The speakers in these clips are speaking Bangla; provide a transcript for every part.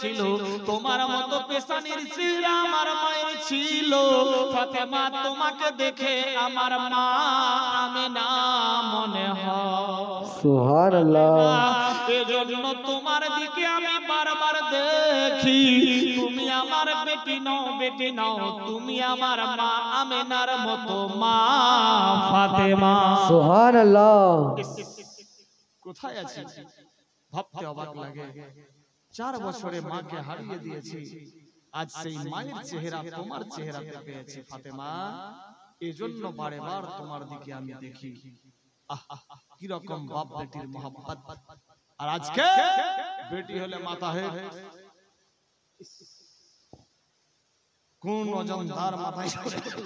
ছিল, তোমার মতো পেশানির চেহারা আমার মায়ের ছিল। ফাতেমা তোমাকে দেখে আমার মা আমেনা মনে হয়। সুবহানাল্লাহ। এজন্য তোমার দিকে আমি বারবার দেখি, তুমি আমার বেটি নও, বেটি নও, তুমি আমার মা আমেনার মতো মা ফাতেমা। সুবহানাল্লাহ। কোথায় আছি ভাবতে অবাক লাগে। 4 বছরে মাকে হারিয়ে দিয়েছি, আজ সেই মায়ের চেহারা তোমার চেহারাতে পেয়েছি ফাতেমা। এজন্য বারবার তোমার দিকে আমি দেখি। কি রকম বাপ বেটির মোহাব্বত। আর আজকে বেটি হলে মাথা হয়ে কোন অজন্তার মাথায় চড়ে গেল।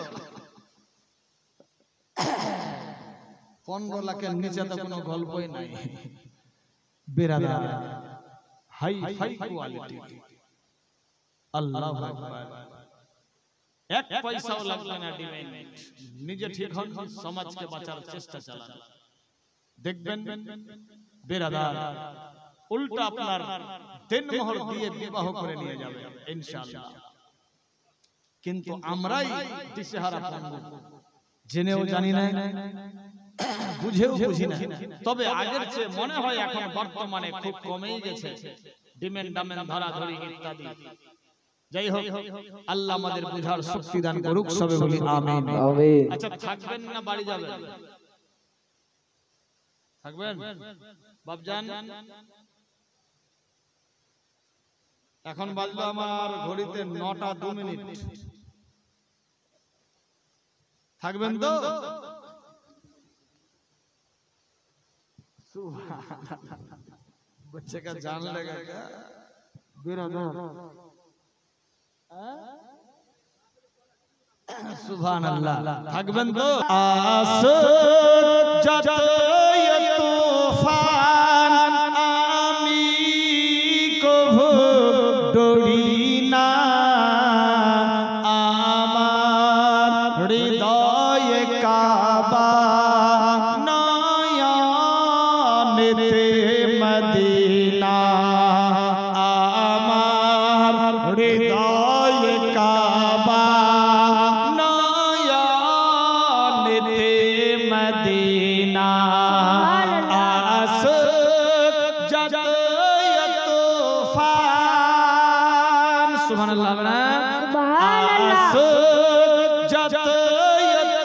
15 লাখের নিচে তো কোনো গল্পই নাই বেরাদার। Hi fi quality. আল্লাহু আকবার। 1 পয়সাও লাগবে না ডিমান্ড। নিজে ঠিক হন, সমাজকে বাঁচার চেষ্টা চালান, দেখবেন বেরাদার উল্টা আপনার দেনমোহর দিয়ে বিবাহ করে নিয়ে যাবে ইনশাআল্লাহ। কিন্তু আমরাই দিশেহারা পঙ্গু, জেনেও জানি না, বুঝেও বুঝি না। তবে আগের চেয়ে মনে হয় এখন বর্তমানে খুব কমেই গেছে ডিমেন্ড ডামেন ধরাধরি ইত্যাদি। যাই হোক, আল্লাহ আমাদের বুঝার শক্তি দান করুক, সবে বলি আমিন। আমিন। আচ্ছা, থাকবেন না বাড়ি যাবেন? থাকবেন বাপজান? এখন বাজলো আমার ঘড়িতে 9টা 2 মিনিট। থাকবেন তো? बच्चे का जान लगा क्या बिरादर? सुभान अल्लाह। থাকবেন তো? আস যত তুফান আমি কভু ডরি না, আমার হৃদয়ে কাবা নয়নেতে মদিনা, আমার হৃদয়ে কাবা নয়নেতে মদিনা। আস যত তুফান, সুবহানাল্লাহ না? আস যত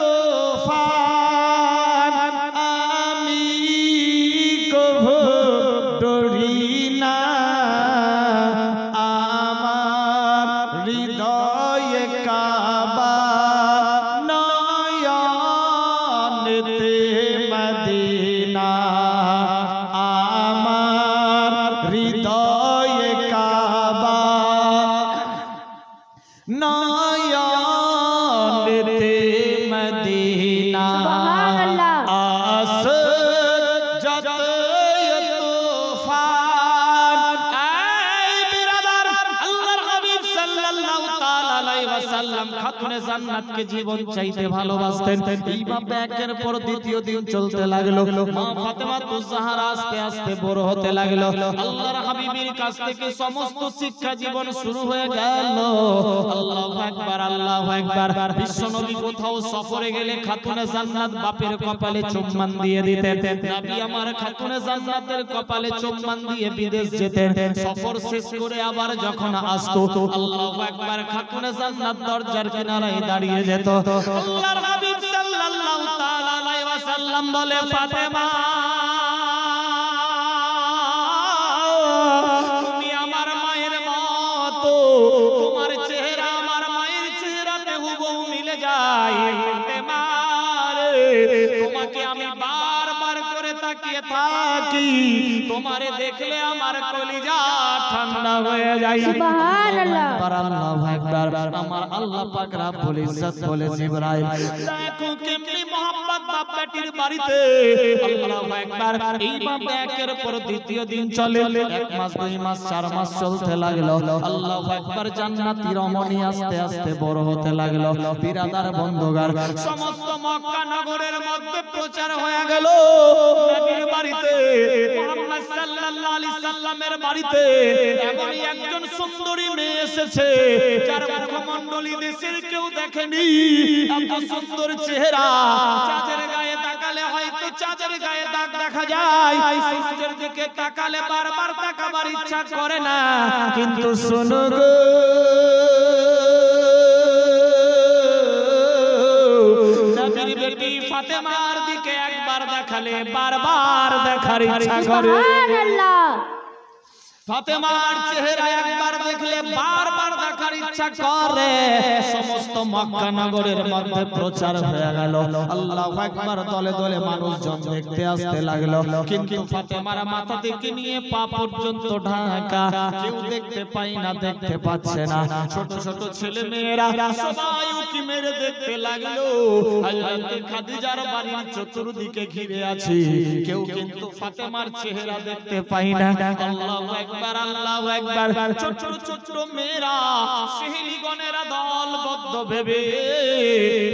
তুফান আমি কভু ডরি না, আমার হৃদয়ে কাবা নয়নেতে মদিনা, আমার হৃদয়ে কাবা নয়নেতে মদিনা। আস যত তুফান। এই বিরাদার, আল্লাহর হাবিব সাল্লাল্লাহু তাআলা আলাইহি ওয়াসাল্লাম খাতুনে জান্নাতকে জীবন চাইতে ভালোবাসতেন। এইভাবে একের পর দ্বিতীয় দিন চলতে লাগলো। মা ফাতেমা তুজ-জাহরা আস্তে আস্তে বড় হতে লাগলো। আল্লাহর হাবিবের কাছ থেকে সমস্ত শিক্ষা জীবন শুরু হয়ে গেল। আল্লাহু আকবার, আল্লাহু আকবার। বিশ্বনবী কোথাও সফরে গেলে খাতুনে জান্নাত বাপের কপালে চুম্বন দিয়ে দিতেন। নবী আমার খাতুনে জান্নাতের কপালে চুম্বন দিয়ে বিদেশ যেতেন। সফর শেষ করে আবার যখন আসতো, আল্লাহু আকবার, খাতুনে জান্নাত দরজার কিনারায় দাঁড়িয়ে যেত। আল্লাহর হাবিব সাল্লাল্লাহু তাআলা আলাইহি ওয়াসাল্লাম বলে, ফাতেমা তুমি আমার মায়ের মতো, তোমার চেহারা আমার মায়ের চেহারাতে হুবহু মিলে যায়। ফাতেমা রে, তোমাকে আমি বারবার করে তাকিয়ে থাকি, তোমারে দেখলে আমার কলিজা ঠান্ডা হয়ে যায়। সুবহানাল্লাহ। আল্লাহু আকবার। আমার আল্লাহ পাক রব্বুল ইজ্জত বলে, জিবরাইল দেখো কেমনি মোহাম্মদ বাপ বেটির বাড়িতে। আল্লাহু আকবার। এইভাবে একের পর দ্বিতীয় দিন চলে। 1 মাস 2 মাস 4 মাস চলতে লাগলো। আল্লাহু আকবার। জান্নাতি রমণী আস্তে আস্তে বড় হতে লাগলো। বিরাদার বন্ধুগার, সমস্ত মক্কা নগরের মধ্যে প্রচার হয়ে গেল। নবীর বাড়িতে মুহাম্মদ সাল্লাল্লাহু আলাইহি সাল্লামের বাড়িতে এমনই একজন সুন্দরী মেয়ে এসেছে যার মুখমণ্ডলী দেশের কেউ দেখেনি। এত সুন্দর চেহারা, চাঁদের গায়ে তাকালে হয়তো চাঁদের গায়ে দাগ দেখা যায়, সূর্যের দিকে তাকালে বারবার তাকাবার ইচ্ছা করে না। কিন্তু শোনো গো, নবীর বেটি ফাতেমার দিকে একবার দেখালে বারবার দেখার ইচ্ছা করে। সুবহানাল্লাহ। ফাতেমার চেহারা একবার দেখলে বারবার দেখার ইচ্ছা করে। সমস্ত মক্কা নগরের মধ্যে প্রচার হয়ে গেল, আল্লাহু আকবার। দলে দলে মানুষজন দেখতে আসতে লাগলো, কিন্তু ফাতেমার মাথা থেকে নিয়ে পা পর্যন্ত ঢাকা, কেউ দেখতে পাই না, দেখতে পাচ্ছে না। ছোট ছোট ছেলে মেয়েরা সবাই উকি মেরে দেখতে লাগলো। হযরত খাদিজার বাড়ির চতুর্দিকে ঘিরে আছে, কেউ কিন্তু ফাতেমার চেহারা দেখতে পাই না। আল্লাহু আকবার, আল্লাহু আকবার। ছোট ছোট মেয়েরা সেহেলিগণেরা দলবদ্ধ ভেবে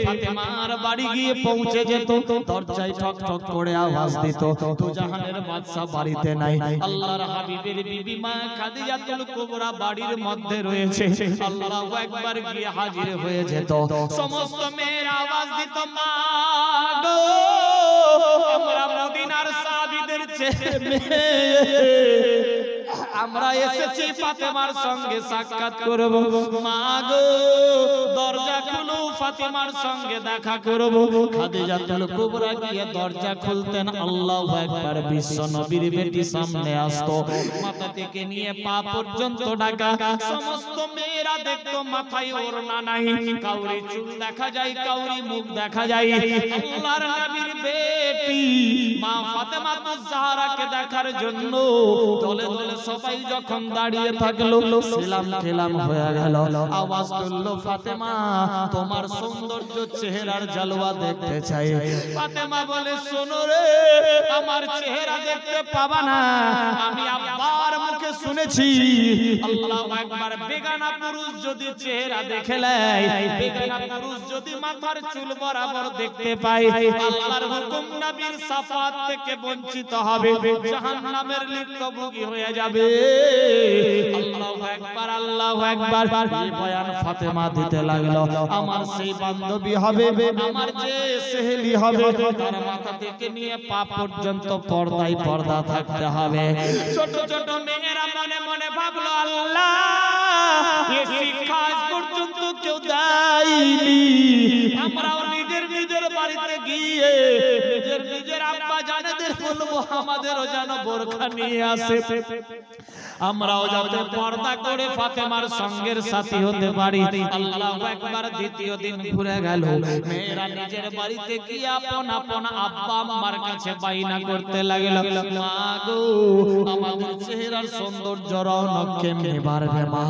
ফাতেমার বাড়ি গিয়ে পৌঁছে যেত। দরজায় ঠক ঠক করে আওয়াজ দিত, তো জাহানের বাদশা বাড়িতে নাই। আল্লাহর হাবিবের বিবি মা খাদিজাতুল কুবরা বাড়ির মধ্যে রয়েছে। আল্লাহু আকবার, গিয়ে হাজির হয়ে যেত। সমস্ত মেয়েরা আওয়াজ দিত, মা গো, আমরা মদিনার সাহাবীদের ছেলে, আমরা এসেছি ফাতেমার সঙ্গে সাক্ষাৎ করব। মা গো, দরজা খুলো, ফাতেমার সঙ্গে দেখা করব। খাদিজাতুল কুবরা গিয়ে দরজা খুলতেন। আল্লাহু আকবার। বিশ্ব নবীর বেটি সামনে আসতো, মাথা থেকে নিয়ে পা পর্যন্ত ঢাকা। সমস্ত মেয়েরা দেখতো মাথায় ওড়না নাই, কাউরি চুল দেখা যায়, কাউরি মুখ দেখা যায়। আল্লাহর নবীর বেটি মা ফাতেমা জাহরাকে দেখার জন্য দলে দলে সবাই যখন দাঁড়িয়ে থাকলো, সেলাম খেলাম হয়ে গেল। আওয়াজ তুললো, ফাতেমা, তোমার সৌন্দর্য চেহারার জালওয়া দেখতে চাই। ফাতেমা বলে, শোনো রে, আমার চেহারা দেখতে পাবা না। আমি আব্বার মুখে শুনেছি, আল্লাহু আকবার, বেগানা পুরুষ যদি চেহারা দেখে নেয়, বেগানা পুরুষ যদি মাথার চুল বরাবর দেখতে পায়, আল্লাহর হুকুম নবীর সাফাত থেকে বঞ্চিত হবে, জাহান্নামের লিপ্তভোগী হয়ে যাবে। আল্লাহু আকবার, আল্লাহু আকবার। এই বয়ান ফাতেমা দিতে লাগলো। আমার সেই বান্ধবী হবে, আমার যে সেহেলি হবে, তার মাথা থেকে নিয়ে পা পর্যন্ত পর্দায় পর্দা থাকতে হবে। ছোট ছোট মেয়েরা মনে মনে ভাবলো, আল্লাহ, এই শিক্ষা আজ পর্যন্ত কেউ দেয়নি। আমরাও নিজের নিজের বাড়িতে গিয়ে নিজের নিজের আব্বা জানেদের বলবো, আমাদেরও যেন বোরখা নিয়ে আসে, আমরাও যাতে পর্দা করে ফাতেমার সঙ্গের সাথী হতে পারি। আল্লাহু আকবার। দ্বিতীয় দিন ঘুরে গেল, মেয়েরা নিজের বাড়িতে গিয়ে আপন আপন আব্বা আম্মার কাছে বাইনা করতে লাগলো, মা গো, আমাদের চেহারার সৌন্দর্য রৌনক কেমনে বাড়বে মা?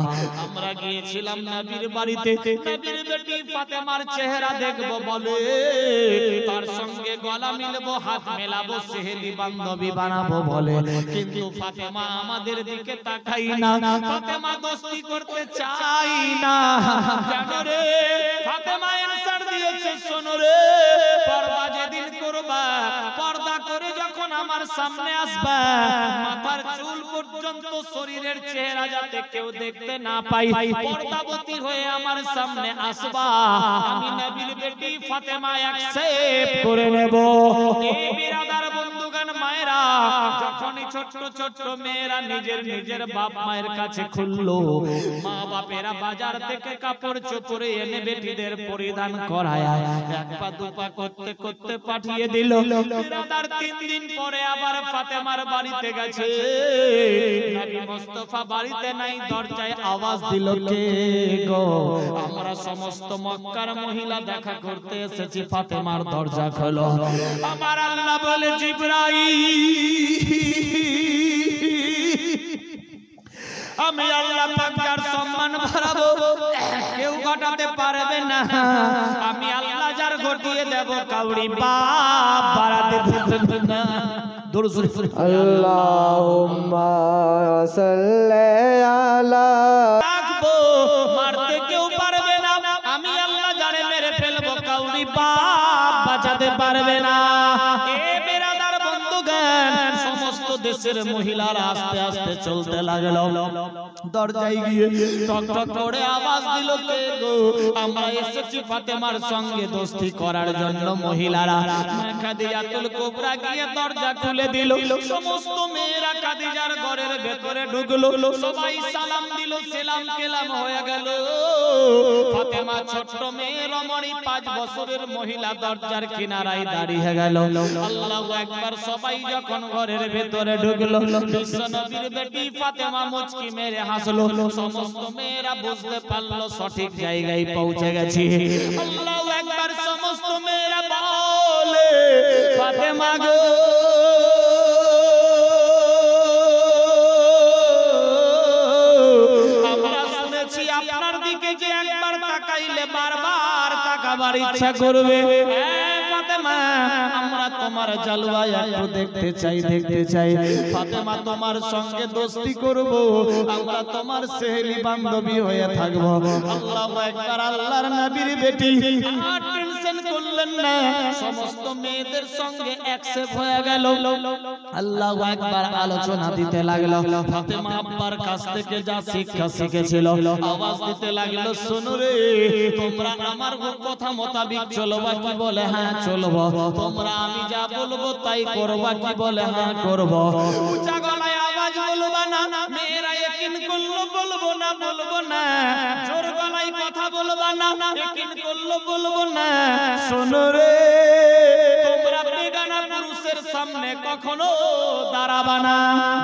আমরা গিয়েছিলাম নবীর বাড়িতে, নবীর বেটি ফাতেমার চেহারা দেখবো বলে, তার সঙ্গে গলা মিলবো, হাত মেলাবো, সেহেলি বান্ধবী বানাবো বলে, কিন্তু ফাতেমা আমাদের দিকে তাকাই না, ফাতেমা দোস্তি করতে চাই না। জানো রে, ফাতেমা অ্যানসার দিয়েছে, শোনো রে, পর্দা যেদিন করবা, পর্দা করে যখন আমার সামনে আসবা, মাথার চুল পর্যন্ত শরীরের চেহারা যাতে কেউ দেখতে না পাই, পর্দাবতী হয়ে আমার সামনে আসবা, আমি নবীর বেটি ফাতেমা অ্যাকসেপ্ট করে নেব। এই বিরাদার বন্ধুগণ, মায়েরা, যখনই ছোট ছোট মেয়েরা নিজের নিজের বাপ মায়ের কাছে খুললো, মা বাপেরা বাজার থেকে কাপড় চোপড়ে এনে বেটিদের পরিধান করায়, এক পা দুপা করতে করতে পাঠিয়ে দিল। বিরাদার 3 দিন পরে আবার ফাতেমার বাড়িতে গেছে, নবী মুস্তাফা বাড়িতে নাই। দরজায় আওয়াজ দিল, কে গো? আমরা সমস্ত মক্কার মহিলা দেখা করতে এসেছি, ফাতেমার দরজা খোলো। আমার আল্লাহ বলে, জিবরাইল, আমি আল্লাহ পাক যার সম্মান বাড়াবো কেউ ঘটাতে পারবে না, আমি আল্লাহ যার ঘটিয়ে দেব কাউরি বাপ বাড়াতে পারবে না। আল্লাহুম্মা সাল্লি আলা, মারতে কেউ পারবে না, আমি আল্লাহ যারে মেরে ফেলবো কাউরি বাপ বাঁচাতে পারবে না। এ বিরাদার বন্ধুগণ, পুরুষের মহিলারা আস্তে আস্তে চলতে লাগলো। দরজায় গিয়ে টক টক করে আওয়াজ দিল, কে গো? আমরা এসেছি ফাতেমার সঙ্গে দোস্তি করার জন্য। মহিলারা খাদিজাতুল কুবরা গিয়ে দরজা খুলে দিল। সমস্ত মেয়েরা খাদিজার ঘরের ভেতরে ঢুকলো। সবাই সালাম দিল, সালাম কেলাম হয়ে গেল। ফাতেমা ছোট্ট মেয়ে রমণী 5 বছরের মহিলা দরজার কিনারায় দাঁড়িয়ে গেল। আল্লাহু আকবার। সবাই যখন ঘরের ভেতরে ঢুকলো, বিশ্বনবীর বেটি ফাতেমা মুচকি মেরে হাসলো। সমস্ত মেয়েরা বুঝতে পারলো সঠিক জায়গায় পৌঁছে গেছি। আল্লাহু আকবার। সমস্ত মেয়েরা বলে, ফাতেমা গো, আমরা শুনেছি আপনার দিকে যে একবার তাকাইলে বারবার তাকাবার ইচ্ছা করবে। ফাতেমা, আমরা তোমার জালওয়া একটু দেখতে চাই, দেখতে চাই। ফাতেমা, তোমার সঙ্গে দোস্তি করব, আমরা তোমার সহেলি বান্ধবী হয়ে থাকব। আল্লাহু আকবার। আল্লাহর নবীর বেটি আর টেনশন করলেন না, সমস্ত মেয়েদের সঙ্গে একসেপ্ট হয়ে গেল। আল্লাহু আকবার। আলোচনা দিতে লাগলো। ফাতেমা আব্বার কাছ থেকে যা শিক্ষা শিখেছিল আওয়াজ দিতে লাগলো, শোনো রে, তোমরা আমার কথা মোতাবিক চলবা কি? বলে হ্যাঁ চলবো। তোমরা আমি যা বলবো তাই করবা কি? বলে হ্যাঁ করব। উঁচা গলায় আওয়াজ বলবা না। মেয়েরা ইয়াকিন করলো, বলবো না, বলবো না। জোর গলায় কথা বলবা না, ইয়াকিন করলো, বলবো না। শোনো রে, তোমরা বেগানা পুরুষের সামনে কখনো দাঁড়াবা না।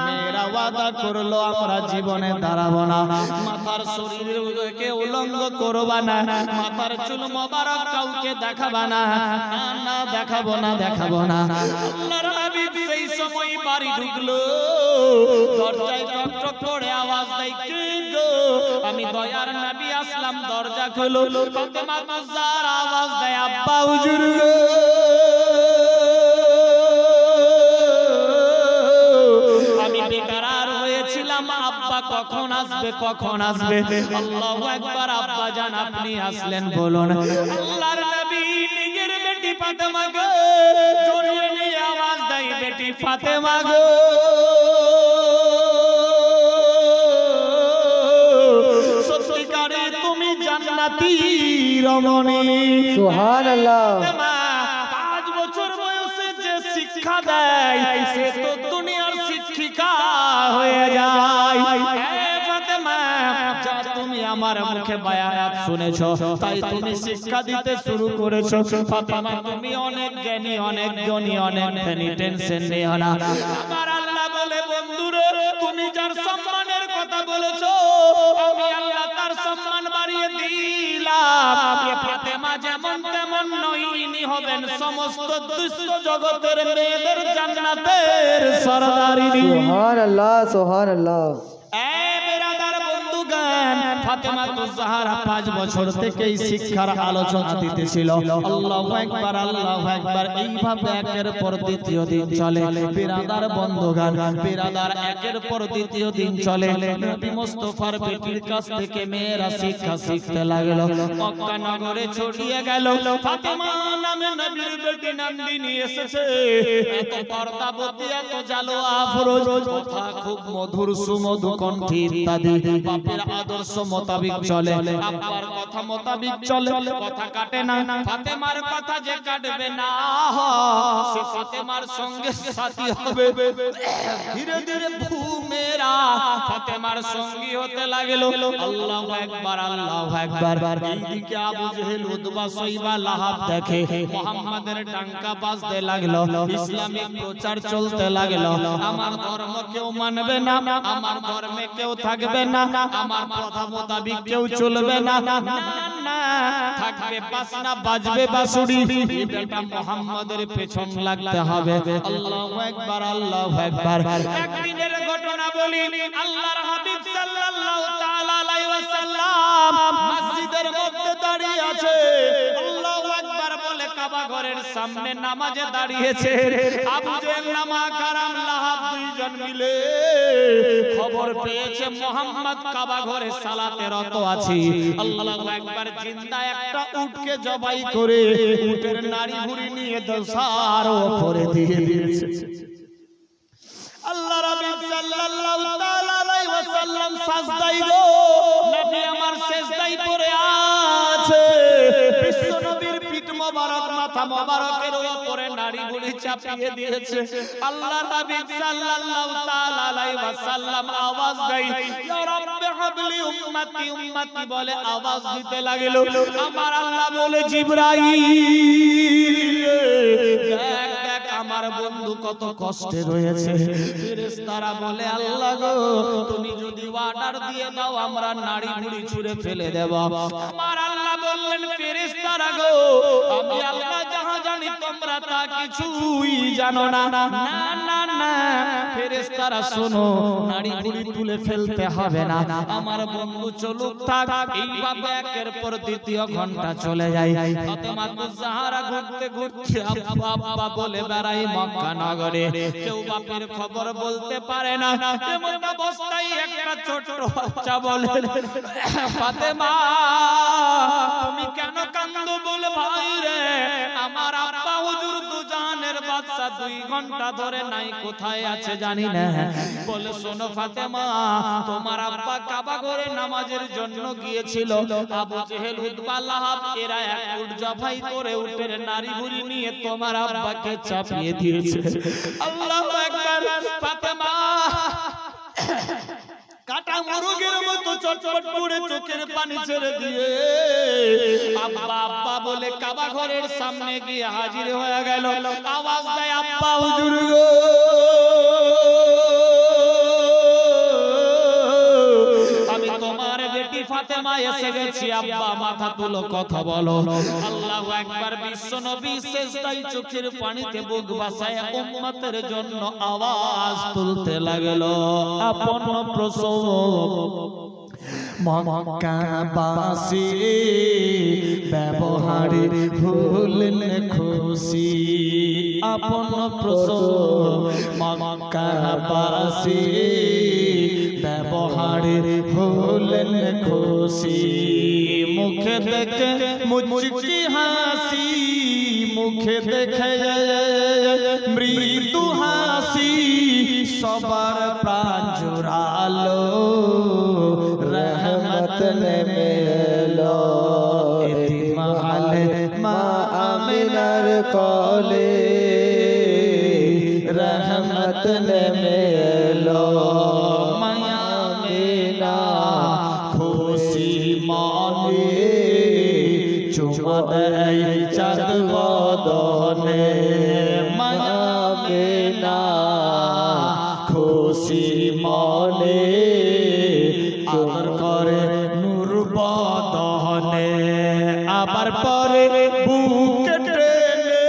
মেয়েরা ওয়াদা করলো, আমরা জীবনে দাঁড়াবো না। মাথার শরীরকে উলঙ্গ করবা না, মাথার চুল মোবারক কাউকে দেখাবা না। না, দেখাবো না, দেখাবো না। আল্লাহর হাবিব সেই সময় বাড়ি ঢুকলো। দরজায় টক টক করে আওয়াজ দেয়, কে গো? আমি দয়ার নবী আসলাম। দরজা খোলো। ফাতেমা তুজারা আওয়াজ দেয়, আব্বা হুজুর গো, আমি বেকরার হয়েছিলাম, আব্বা কখন আসবে, কখন আসবে? আল্লাহু আকবার। আব্বা জান, আপনি আসলেন, বলুন। আল্লাহর নবী নিজের বেটি ফাতেমা গো জড়িয়ে নিয়ে আওয়াজ দেয়, বেটি ফাতেমা গো, সত্যিকারে তুমি জান্নাতি রমণী। সুবহানাল্লাহ। 5 বছর বয়সে যে শিক্ষা দেয় সে তো দুনিয়ার শিক্ষিকা হয়ে যায়। ফাতেমা, যা তুমি আমার মুখে বায়াত শুনেছো তাই তুমি শিক্ষা দিতে শুরু করেছো। ফাতেমা, তুমি অনেক জ্ঞানী, অনেক জ্ঞানী, অনেক জ্ঞানী, টেনশন নিও না। আমার আল্লাহ বলে, বন্ধুরে, তুমি যার সম্মানের কথা বলেছো আমি আল্লাহ তার সম্মান বাড়িয়ে দিলাম। ফাতেমা যেমন তেমন নয়, ইনি হবেন সমস্ত দুষ্ট জগতের মেয়েদের জান্নাতের সরদারিনী। সুবহানাল্লাহ, সুবহানাল্লাহ। ফাতেমা তুজাহারা 5 বছর থেকেই শিক্ষার আলোচনা দিতেছিল। আল্লাহু আকবার, আল্লাহু আকবার। এইভাবে একের পর দ্বিতীয় দিন চলে। বিরাদার বন্ধুগণ, বিরাদার একের পর দ্বিতীয় দিন চলে। নবী মুস্তাফার বেটির কাছ থেকে মেয়েরা শিক্ষা শিখতে লাগলো। মক্কা নগরে ছড়িয়ে গেল। ফাতেমা নামে নবীর বেটি নন্দিনী এসেছে। এত পর্দাবতী, এত জালোয়া ফরোজ, কথা খুব মধুর, সুমধু কণ্ঠী ইত্যাদি। বাপের আদর্শ মোতাবিক চলে, আব্বার কথা মোতাবিক চলে, কথা কাটে না। ফাতেমার কথা যে কাটবে না সে ফাতেমার সঙ্গে সাথী হবে। ধীরে ধীরে মেয়েরা ফাতেমার সঙ্গী হতে লাগলো। আল্লাহু আকবার, আল্লাহু আকবার। এইদিকে আবু জেহেল, উতবা, সাইবা, লাহাব দেখে মুহাম্মাদের ডাঙ্কা বাজতে লাগলো। ইসলামিক প্রচার চলতে লাগলো। আমার ধর্ম কেউ মানবে না, আমার ধর্মে কেউ থাকবে না, আমার কথা মোতাবিক কেউ চলবে না, না থাকবে বাসনা, বাজবে বাঁশুরি। এটা মুহাম্মাদের পেছন লাগতে হবে। আল্লাহু আকবার, আল্লাহু আকবার। একদিনের ঘটনা বলি। আল্লাহর হাবিব সাল্লাল্লাহু তাআলা আলাইহি ওয়াসাল্লাম মসজিদের মধ্যে দাঁড়িয়ে আছে। আল্লাহু আকবার বলে কাবা ঘরের সামনে নামাজে দাঁড়িয়েছে। আবু জেহেল, নামা কারাম, লাহাব দুইজন মিলে খবর পেয়েছে মুহাম্মদ কাবা ঘরে সালাতে রত আছে। আল্লাহু আকবার। জিন্দা একটা উটকে জবাই করে উটের নাড়ি ভুঁড়ি নিয়ে দশার উপরে দিয়ে দিয়েছে। আল্লাহ রাসূল সাল্লাল্লাহু তাআলা আলাইহি ওয়াসাল্লাম সাজদায় গো নবী আমার সিজদায় পড়ে আছে বিশ্ব নবীর পিঠ মোবারক মাথা মোবারকের উপরে নাড়ি বুড়ি চাপিয়ে দিয়েছে আল্লাহ রাসূল সাল্লাল্লাহু তাআলা আলাইহি ওয়াসাল্লাম আওয়াজ দেয় ইয়া রাব্বি হাবলি উম্মতি উম্মতি বলে আওয়াজ দিতে লাগল আমার আল্লাহ বলে জিবরাইল দেখ দেখ আমার বন্ধু কত কষ্টে রয়েছে ফেরেশতারা বলে আল্লাহ গো তুমি যদি অর্ডার দিয়ে দাও আমরা নাড়ি ভুড়ি ছুঁড়ে ফেলে দেব আমার আল্লাহ বললেন ফেরেশতারা গো আমি আল্লাহ যাহা জানি তোমরা তা কিছুই জানো না না না না ফেরেশতারা শোনো নাড়ি ভুড়ি তুলে ফেলতে হবে না আমার বন্ধু চলুক থাক এইভাবে একের পর দ্বিতীয় ঘন্টা চলে যায় ফাতেমা জাহরা ঘুরতে ঘুরতে আব্বা আব্বা বলে বেড়াই মক্কা নগরে কেউ বাপের খবর বলতে পারে না এমন অবস্থায় একটা ছোট বাচ্চা বলে ফাতেমা তুমি কেন কাঁদো বলে ভাই রে আমার আব্বা হুজুর দুজানের বাদশা 2 ঘন্টা ধরে নাই কোথায় আছে জানি না বলে শোনো ফাতেমা তোমার আব্বা কাবা ঘরে নামাজের জন্য গিয়েছিল আবু জেহেল উতবা লাহাব এরা এক উট জবাই করে উটের নারী ভুরি নিয়ে তোমার আব্বাকে চাপিয়ে দিয়েছে আল্লাহু আকবার ফাতেমা কাটা মুরগের মতো চটচট করে চোখের পানি ছেড়ে দিয়ে আব্বা আব্বা বলে কাবা ঘরের সামনে গিয়ে হাজির হয়ে গেল আওয়াজ দেয় আব্বা হুজুর গো আমি তোমার বেটি ফাতেমা এসে গেছি আব্বা মাথা তুলো কথা বলো আল্লাহু আকবার বিশ্ব নবী সিজদায় চোখের পানিতে বুক ভাসায় উম্মতের জন্য আওয়াজ তুলতে লাগলো আপন প্রসব মক্কাবাসী ব্যবহারে ভুললেন খুশি আপন প্রসব মক্কাবাসী ব্যবহারে ভুললেন খুশি মুখে দেখে মুচকি হাসি মুখে দেখে মৃদু হাসি সবার প্রাণ জুড়ালো রহমত নেমে এলো এতিমহালে মা আমিনার কোলে রহমত নেমে এলো মায়া আমিনা খুশি মনে চুমা দেয় চাঁদ বদনে মায়া আমিনা খুশি মনে আদর করে নূর বদনে আবার পরে বুকে টেনে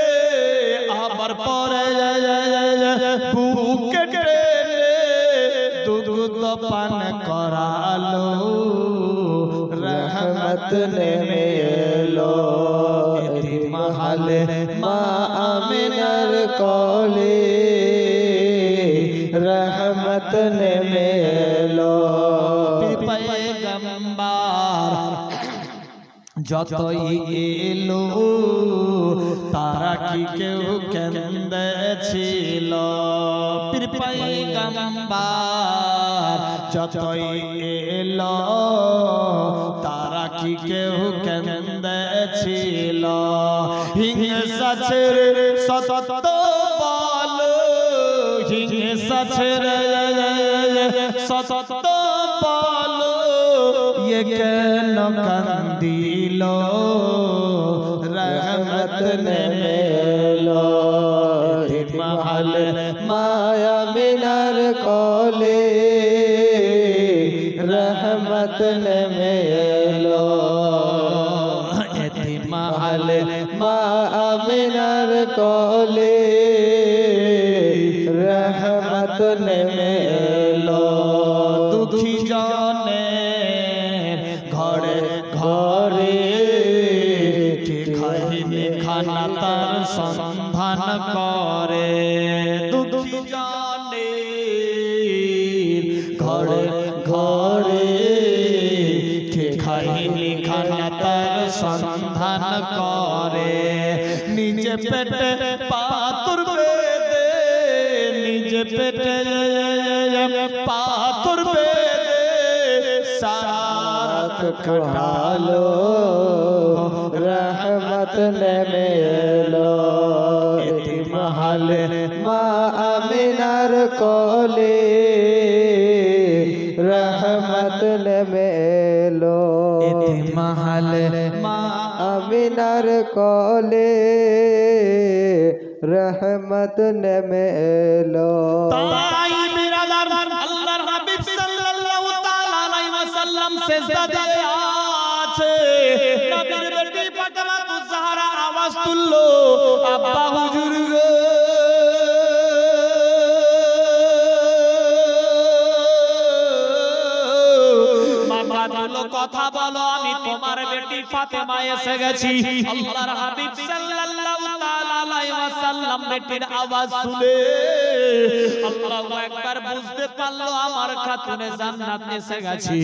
আবার পরে বুকে টেনে দুগ্ধ পান করালো রহমত নেমে এলো এতিমহালে মা আমিনার কোলে রহমত নেমে এলো পয়গম্বর যতই এলো তারা কি কেউ কেঁদেছিল পীর পয়গম্বর যতই এলো তারা কি কেউ কেঁদেছিল হিংসা ছেড়ে সতত বলো হিংসা ছেড়ে সতত বলো ये কেন কান্দিল রহমত নেমে এলো এতিমহালে মায়া মিনার কোলে রহমত নেমে এলো এতিমহালে মা আমিনার কোলে রহমত নেমে এলো দুঃখী জনে ঘরে ঘরে কে খাইনি খানা তার সন্ধান করে দুঃখী জনে ঘরে ঘরে কে খাইনি খানা তার সন্ধান করে নিজে পেটে পাতুর বেঁধে নিজে যে পেটে পাথর বেঁধে সারাত কাটালো रहमत নেমে এলো এতিমহালে মা আমিনার কোলে रहमत নেমে এলো এতিমহালে মা আমিনার কোলে रहमत নেমে এলো তাই বিরাদার আল্লাহর হাবিব সাল্লাল্লাহু তাআলা আলাইহি ওয়াসাল্লাম সিজদা দিয়ে আছে নবীর বেটি ফাতেমা তুজ-জাহরা আওয়াজ তুললো আব্বা হুজুর গো মাথা তুলো কথা বলো আমি তোমার বেটি ফাতেমা এসে গেছি আল্লাহর হাবিব সাল্লাল্লাহু তাআলা আলাইহি ওয়াসাল্লাম বেটির আওয়াজ শুনে আল্লাহু আকবার বুঝতে পারলো আমার খাতুনে জান্নাত এসে গেছে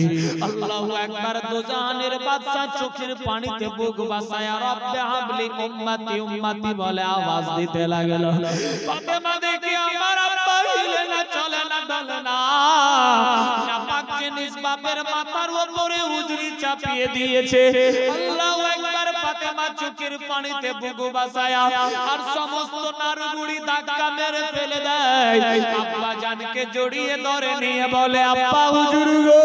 আল্লাহু আকবার দোজাহানের বাদশা চোখের পানিতে বুক বাসায়া রব্বে হাবলি উম্মতি উম্মতি বলে আওয়াজ দিতে লাগলো ফাতেমা দেখি আমার আব্বা হিলে না চলে না ডলে না নাপাক জিনিস বাপের মাথার উপরে উজরি চাপিয়ে দিয়েছে আল্লাহু আকবার ফাতেমা চোখের পানিতে বুক বাসায়া আর সমস্ত নারগুড়ি ধাক্কা মেরে ফেলে দেয় আব্বা জানকে জড়িয়ে ধরে নিয়ে বলে আব্বা হুজুর গো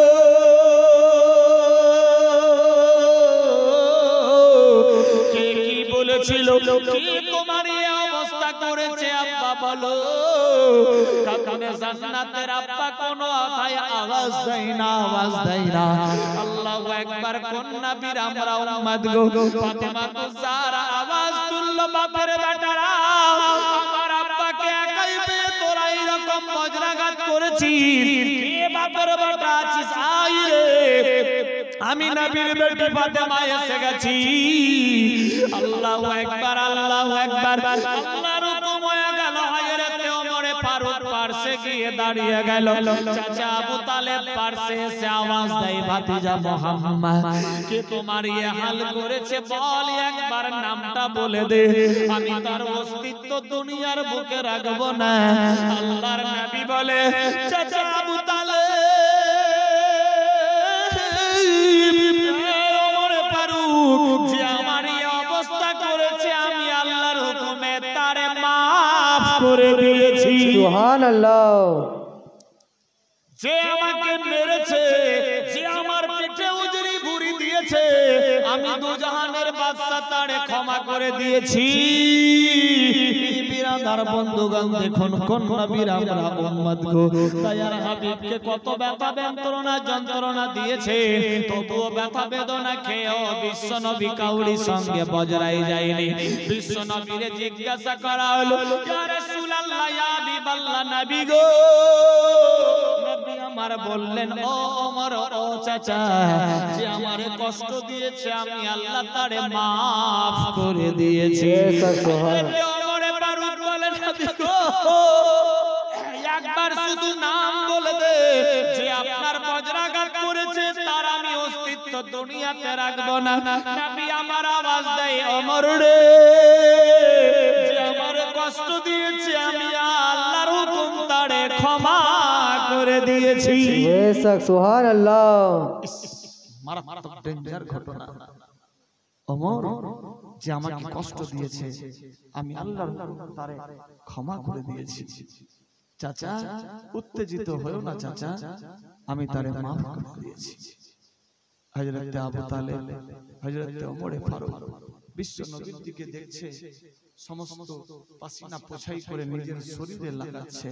কে কি বলেছিল কি তোমার এই অবস্থা করেছে আব্বা বলো কাকুনে জান্নাতের আব্বা কোনো আথায় আওয়াজ দেয় না আওয়াজ দেয় না আল্লাহু আকবার কোন নবীর আমরা উম্মত গো ফাতেমা তুজ-জাহরা আওয়াজ তুললো বাপের বেটারা আমার আব্বাকে একাই পেয়ে তোরা এরকম বজ্রাঘাত করেছিস কে বাপের বেটা আছিস আই রে আমি নবীর বেটি ফাতেমা এসে গেছি আল্লাহু আকবার আল্লাহু আকবার আল্লাহর হুকুম হয়ে গেল হযরতে ওমরে ফারুক পাশে গিয়ে দাঁড়িয়ে গেল চাচা আবু তালেব পাশে এসে আওয়াজ দেয় ভাতিজা মুহাম্মদ কে তোমার এই হাল করেছে বল একবার নামটা বলে দে আমি তার অস্তিত্ব দুনিয়ার বুকে রাখবো না আল্লাহর নবী বলে চাচা আবু তালেব ওমরে ফারুক যে আমার এই অবস্থা করেছে আমি আল্লাহর হুকুমে তারে maaf করে দিয়েছি সুবহানাল্লাহ যে আমাকে মেরেছে যে আমার পেটে উজরি ভুরি দিয়েছে আমি দুজাহানের বাদশা তারে ক্ষমা করে দিয়েছি বিরাদার বন্ধুগণ দেখুন কোন নবীর আমরা উম্মত গো দয়ার হাবিবকে কত ব্যথা যন্ত্রণা যন্ত্রণা দিয়েছে তবুও ব্যথা বেদনা খেয়েও বিশ্ব নবী কাউরি সঙ্গে বজরাই যায়নি বিশ্ব নবীরে জিজ্ঞাসা করা হলো ইয়া রাসূলুল্লাহ ইয়া হাবিবাল্লাহ নবী গো নবী আমার বললেন ও ওমর ও চাচা যে আমারে কষ্ট দিয়েছে আমি আল্লাহ তারে maaf করে দিয়েছি ওমরে ফারুক বলেন নবী গো একবার শুধু নাম বলে দে যে আপনার বজ্রাঘাত করেছে তার আমি অস্তিত্ব দুনিয়াতে রাখবো না নবী আমার আওয়াজ দেয় ওমর রে যে আমার কষ্ট দিয়েছে আমি আল্লাহর হুকুম তারে ক্ষমা করে দিয়েছি বেশক সুবহানাল্লাহ মারাত্মক ডেঞ্জার ঘটনা ওমর যে আমাকে কষ্ট দিয়েছে আমি আল্লাহর হুকুম তারে ক্ষমা করে দিয়েছি চাচা উত্তেজিত হয়ো না চাচা আমি তারে maaf করে দিয়েছি হযরত আবু তালেব হযরত ওমর ফারুক বিশ্ব নবীর দিকে দেখছে সমস্ত পাসিনা পোছাই করে নিজের শরীরে লাগাচ্ছে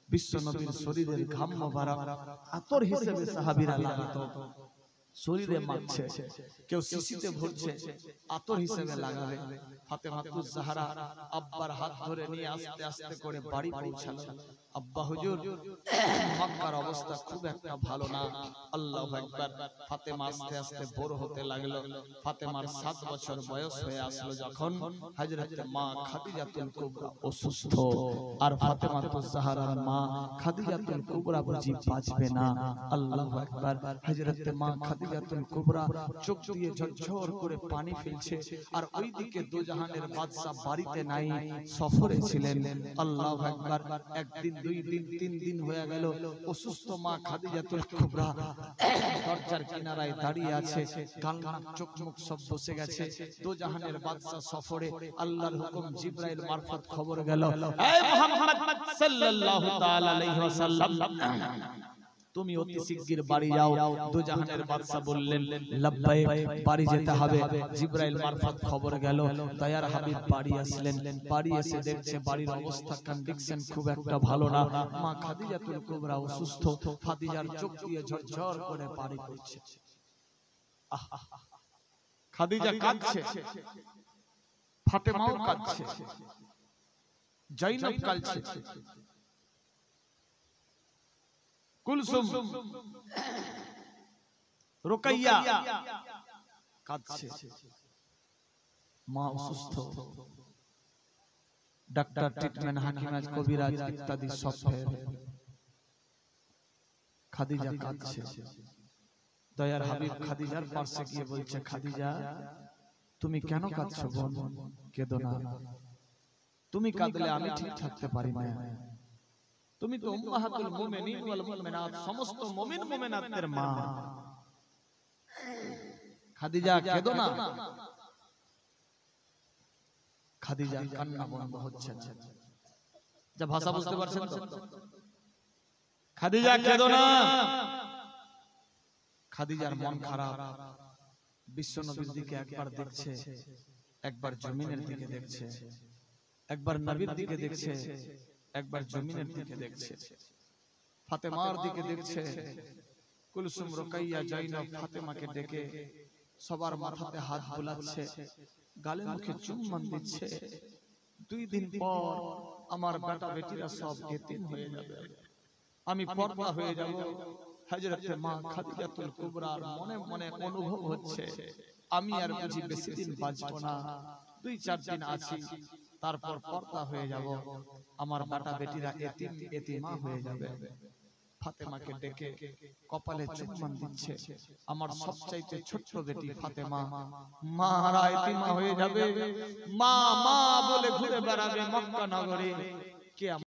বিশ্ব নবীর শরীরের ঘাম মোবারক আতর হিসেবে সাহাবীরা লাগাতো শরীরে মাখছে কেউ শিশিতে ভরছে আতর হিসেবে লাগাবে ফাতেমা তুজ-জাহরা আব্বার হাত ধরে নিয়ে আস্তে আস্তে করে বাড়ি পৌঁছালো আব্বা হুজুর মক্কার অবস্থা খুব একটা ভালো না আল্লাহু আকবার ফাতেমা আস্তে আস্তে বড় হতে লাগলো ফাতেমার 7 বছর বয়স হয়ে আসলো যখন হযরত মা খাদিজাতুল কুবরা অসুস্থ আর ফাতেমা তুজ-জাহরার মা খাদিজাতুল কুবরা বুঝি বাঁচবে না আল্লাহু আকবার হযরত মা খাদিজাতুল কুবরা চোখ দিয়ে ঝরঝর করে পানি ফেলছে আর ওইদিকে দুজাহানের বাদশা বাড়িতে নাই সফরে ছিলেন আল্লাহু আকবার একদিন 2 দিন 3 দিন হয়ে গেল অসুস্থ মা খাদিজাতুল কুবরা দরজার কিনারায় দাঁড়িয়ে আছে, গাল নাক চোখ মুখ সব বসে গেছে। দো জাহানের বাদশা সফরে, আল্লাহর হুকুম জিবরাইল মারফত খবর গেল, এই মুহাম্মদ সাল্লাল্লাহু তাআলা আলাইহি ওয়াসাল্লাম তুমি অতি শিগগির বাড়ি যাও। দো জাহানের বাদশা বললেন লাব্বাইক, বাড়ি যেতে হবে। জিবরাইল মারফত খবর গেল, দয়ার হাবিব বাড়ি আসলেন। বাড়ি এসে দেখছে বাড়ির অবস্থা কন্ডিশন খুব একটা ভালো না। মা খাদিজাতুল কুবরা অসুস্থ, খাদিজার চোখ দিয়ে ঝরঝর করে পানি পড়ছে। খাদিজা কাঁদছে, ফাতেমাও কাঁদছে, জাইনব কাঁদছে, কুলসুম রুকাইয়া কাঁদছে। মা অসুস্থ, ডাক্তার ট্রিটমেন্ট, হাকিমাজ কবিরাজ ইত্যাদি সব ফেল। খাদিজা কাঁদছে। দয়ার হাবিব খাদিজার পাশে গিয়ে বলছে, খাদিজা তুমি কেন কাঁদছো বোন? কেঁদো না, তুমি কাঁদলে আমি ঠিক থাকতে পারি না। তুমি তো উম্মাহাতুল মুমিনিন ওয়াল মুমিনাত, সমস্ত মুমিন মুমিনাতের মা। খাদিজা কেঁদো না। খাদিজা কান্না বন্ধ হচ্ছে না। যা ভাষা বুঝতে পারছেন তো? খাদিজা কেঁদো না। খাদিজার মন খারাপ। বিশ্ব নবীর দিকে একবার দেখছে, একবার জমিনের দিকে দেখছে, একবার নবীর দিকে দেখছে, একবার জমিনের দিকে দেখছে, ফাতেমার দিকে দেখছে। কুলসুম রুকাইয়া জাইনব ফাতেমাকে ডেকে সবার মাথাতে হাত বুলাচ্ছে, গালে মুখে চুম্বন দিচ্ছে। 2 দিন পর আমার বেটা বেটিরা সব এতিম হয়ে যাবে, আমি পর্দা হয়ে যাব। হযরতে মা খাদিজাতুল কুবরার মনে মনে অনুভব হচ্ছে, আমি আর বুঝি বেশি দিন বাঁচব না, 2-4 দিন আছি, তারপর পর্দা হয়ে যাব, আমার বেটা বেটিরা এতিম এতিমা হয়ে যাবে। ফাতেমাকে ডেকে কপালে চুম্বন দিচ্ছে। আমার সবচাইতে ছোট্ট বেটি ফাতেমা, মা হারা এতিমা হয়ে যাবে, মা মা বলে ঘুরে বেড়াবে মক্কা নগরে। কে